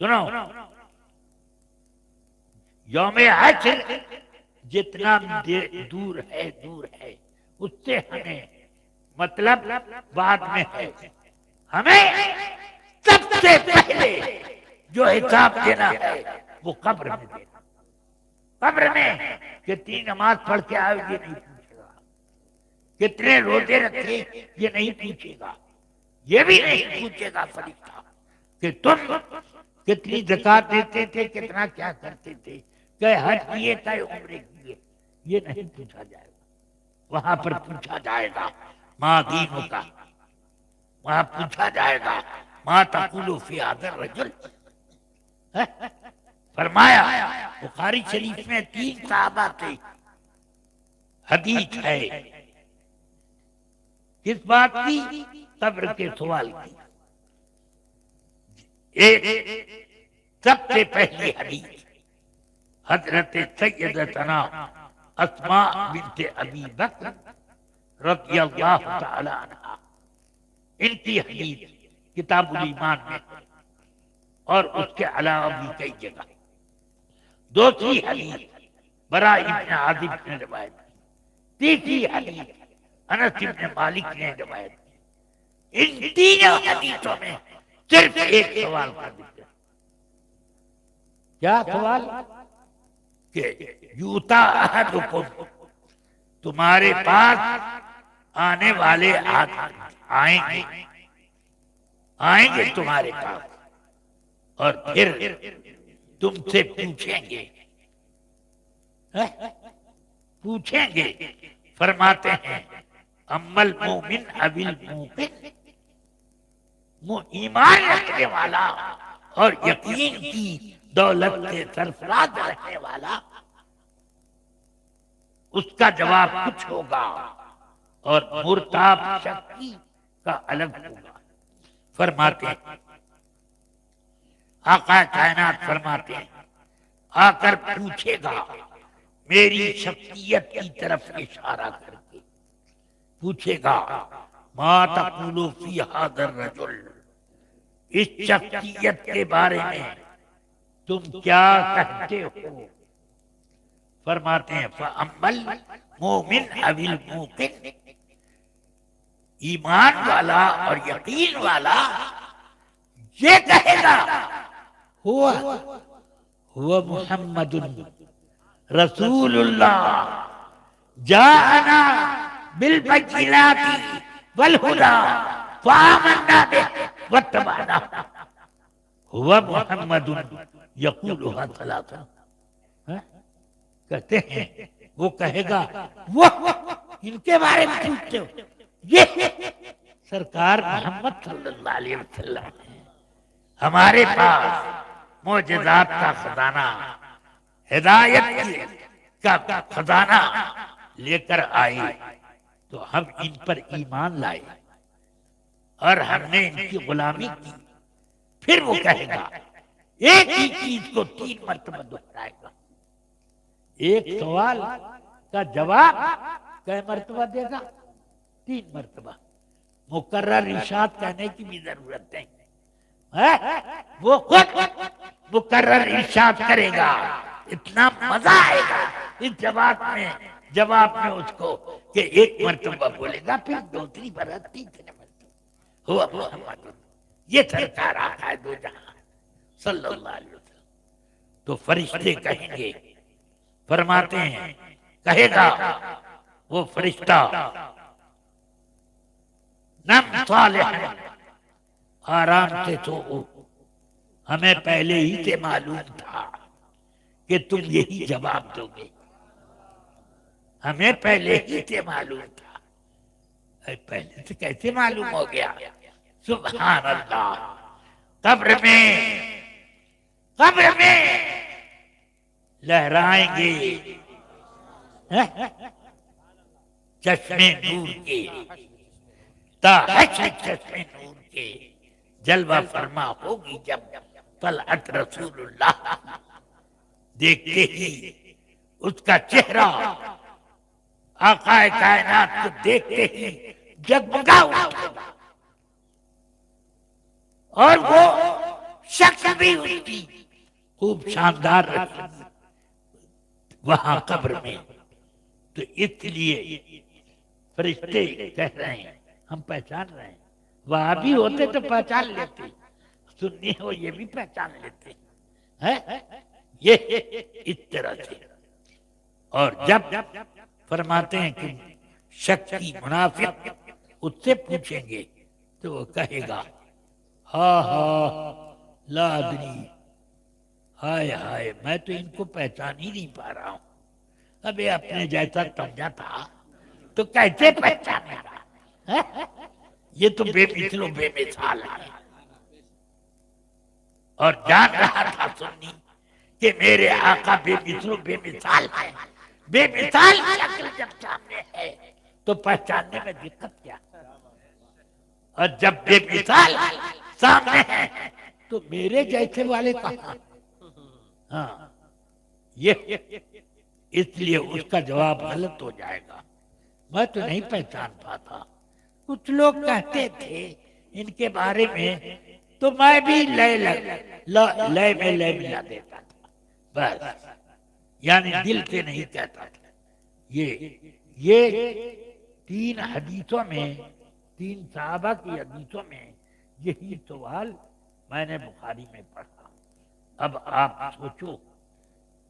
سنو، یوم حشر جتنا دور ہے اس سے ہمیں مطلب بعد میں ہے. ہمیں سب سے پہلے جو حساب دینا ہے وہ قبر میں دینا. قبر میں کتنی نماز پڑھ کے آئے یہ نہیں پوچھے گا، کتنے روزے رکھے یہ نہیں پوچھے گا، یہ بھی نہیں پوچھے گا فرشتہ کہ تم کتنی زکات دیتے تھے، کتنا کیا کرتے تھے، کہ حج کیے کہ عمرے کیے، یہ نہیں پوچھا جائے گا. وہاں پر پوچھا جائے گا ما دینوں کا، وہاں پوچھا جائے گا ما تقول فی ھذا الرجل. فرمایا بخاری شریف میں 3 صحابہ تھے، حدیث ہے کس بات کی؟ قبر کے سوال کی. ایک سب سے پہلی حدیث حضرت سیدتنا اسماء بنت ابی بکر رضی اللہ تعالی عنہ، ان کی حدیث کتاب الایمان میں اور اس کے علاوہ بھی کئی جگہ. دوسری حدیث براء ابن عازب نے روایت کی. تیسری حدیث انس ابن مالک نے روایت کی. ان تینوں حدیثوں میں صرف ایک سوال کا ذکر ہے. کیا سوال؟ کہ یوتا احدکم، تمہارے پاس آنے والے آئیں گے تمہارے پاس اور پھر تم سے پوچھیں گے. فرماتے ہیں اما المؤمن ابی الموقن، ایمان رکھنے والا اور یقین کی دولت سے سرفراز رہنے والا، اس کا جواب کچھ ہوگا اور مرتاب شکی کا الگ ہوگا. فرماتے ہیں آقا کائنات فرماتے ہیں آ کر پوچھے گا میری شخصیت کی طرف اشارہ کر کے پوچھے گا ما تقول فی ھذا الرجل، اس شخصیت کے بارے میں تم کیا کہتے ہو؟ فرماتے ہیں فَأَمَّا الْمُؤْمِنُ أَوِ الْمُوقِنُ، ایمان والا اور یقین والا یہ کہے گا ہوا محمد رسول اللہ جاءنا بالبینات والہدی فآمنا به واتبعنا. ہوا محمد یقولها ثلاثا، کہتے ہیں وہ کہے گا وہ ان کے بارے میں پوچھتے ہو، یہ سرکار محمد صلی اللہ علیہ وسلم ہمارے پاس معجزات کا خزانہ، ہدایت کا خزانہ لے کر آئے تو ہم ان پر ایمان لائے اور ہم نے ان کی غلامی کی. پھر وہ کہے گا ایک ہی چیز کو 3 مرتبہ دہرائے گا. ایک سوال کا جواب کئی مرتبہ دے گا؟ 3 مرتبہ. مکرر ارشاد کہنے کی بھی ضرورت نہیں، وہ خود مکرر ارشاد کرے گا. اتنا مزہ آئے گا اس جواب میں اس کو کہ ایک مرتبہ بولے گا، پھر 2 مرتبہ 3 مرتبہ ہوا محمد، یہ سرکار آقا ہے دو جہاں صلی اللہ علیہ وسلم. تو فرشتے کہیں گے، فرماتے ہیں کہے گا وہ فرشتہ نم صالح، آرام سے سو، ہمیں پہلے ہی سے معلوم تھا کہ تم یہی جواب دو گے، ہمیں پہلے ہی سے معلوم تھا. پہلے سے کیسے معلوم ہو گیا؟ سبحان اللہ. قبر میں لہرائیں گے چشمے نور کے، تا حشر چشمے نور کے جلوہ فرما ہوگی جب طلعت رسول اللہ. دیکھتے ہی اس کا چہرہ آقا کائنات کو دیکھتے ہی جگمگا اٹھے گا اور وہ شکل بھی اس کی خوب شاندار رکھی وہاں قبر میں. تو اس لیے فرشتے کہہ رہے ہیں ہم پہچان رہے ہیں. وہاں بھی ہوتے تو پہچان لیتے, سنی ہو یہ بھی پہچان لیتے ہیں. یہ اس طرح سے. اور جب فرماتے ہیں کہ شکی منافق اس سے پوچھیں گے تو وہ کہے گا ہاں ہاں لا ادری, ہائے ہائے میں تو ان کو پہچان ہی نہیں پا رہا ہوں. ابھی اپنے جیسا سمجھا تھا تو کیسے پہچانے گا؟ یہ تو بے مثل و بے مثال ہے. اور جان رہا تھا سنی کہ میرے آقا بے مثل و بے مثال ہے. بے مثال شکل جب سامنے ہے تو پہچاننے میں دقت کیا؟ اور جب بے مثال سامنے ہے تو میرے جیسے والے کہاں؟ ہاں یہ اس لیے اس کا جواب غلط ہو جائے گا. میں تو نہیں پہچان پاتا. کچھ لوگ کہتے تھے ان کے بارے میں تو میں بھی لے میں لے ملا دیتا تھا بس, یعنی دل سے نہیں کہتا تھا. یہ 3 حدیثوں میں 3 صحابہ کی حدیثوں میں یہی سوال میں نے بخاری میں پڑھا. اب آپ سوچو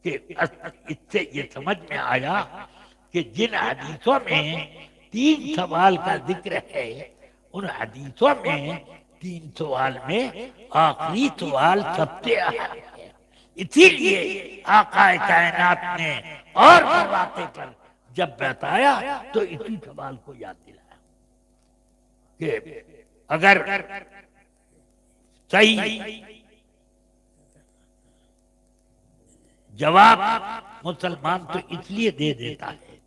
کہ اس سے یہ سمجھ میں آیا کہ جن حدیثوں میں 3 سوال کا ذکر ہے ان حدیثوں میں 3 سوال میں آخری سوال سب سے اہم ہے. اسی لیے آقا کائنات نے اور مواقع پر جب بتایا تو اسی سوال کو یاد دلایا کہ اگر صحیح جواب مسلمان تو اس لیے دے دیتا ہے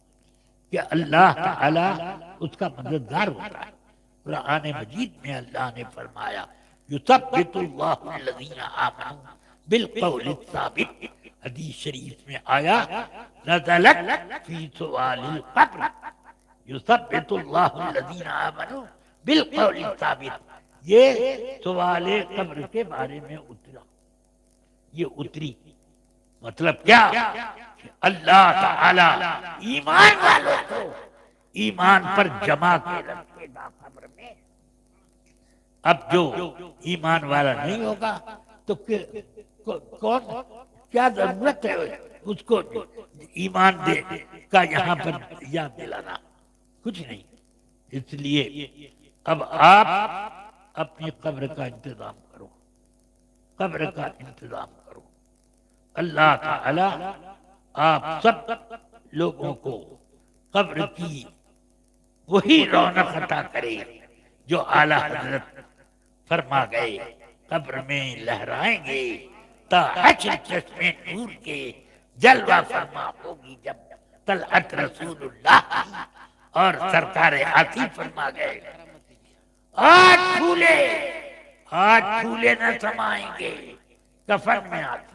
کہ اللہ تعالی اس کا مددگار ہوتا ہے. قرآن مجید میں اللہ نے فرمایا یثبت اللہ الذین آمنوا بالقول الثابت. حدیث شریف میں آیا نزلت فی سؤال القبر یثبت اللہ الذین آمنوا بالقول الثابت. یہ سوال قبر کے بارے میں اترا, یہ اتری. مطلب کیا کہ اللہ تعالی ایمان والوں کو ایمان پر جمع کے رکھے گا قبر میں. اب جو ایمان والا نہیں ہوگا تو کون کیا ضرورت ہے اس کو ایمان دے کا یہاں پر یاد دلانا؟ کچھ نہیں. اس لیے اب آپ اپنی قبر کا انتظام کرو, قبر کا انتظام کرو. اللہ تعالی آپ سب لوگوں کو قبر کی وہی رونق عطا کرے جو اعلیٰ حضرت فرما گئے. قبر میں لہرائیں گے تا حشر چشمے نور کے جلوہ فرما ہوگی جب طلعت رسول اللہ. اور سرکار آتی فرما گئے آج پھولے نہ سمائیں گے کفن میں آتی,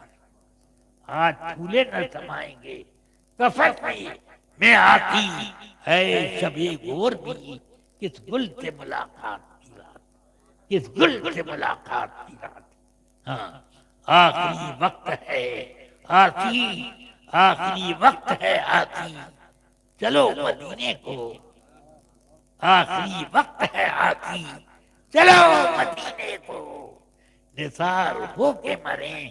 آج پھولے نہ سمائیں گے کفن میں آتی ہے شب گور بھی. کس گل سے ملاقات کی رات, کس گل سے ملاقات کی رات. ہاں آخری وقت ہے آتی, آخری وقت ہے آتی, چلو مدینے کو. آخری وقت ہے آتی, چلو مدینے کو. نثار ہو کے مریں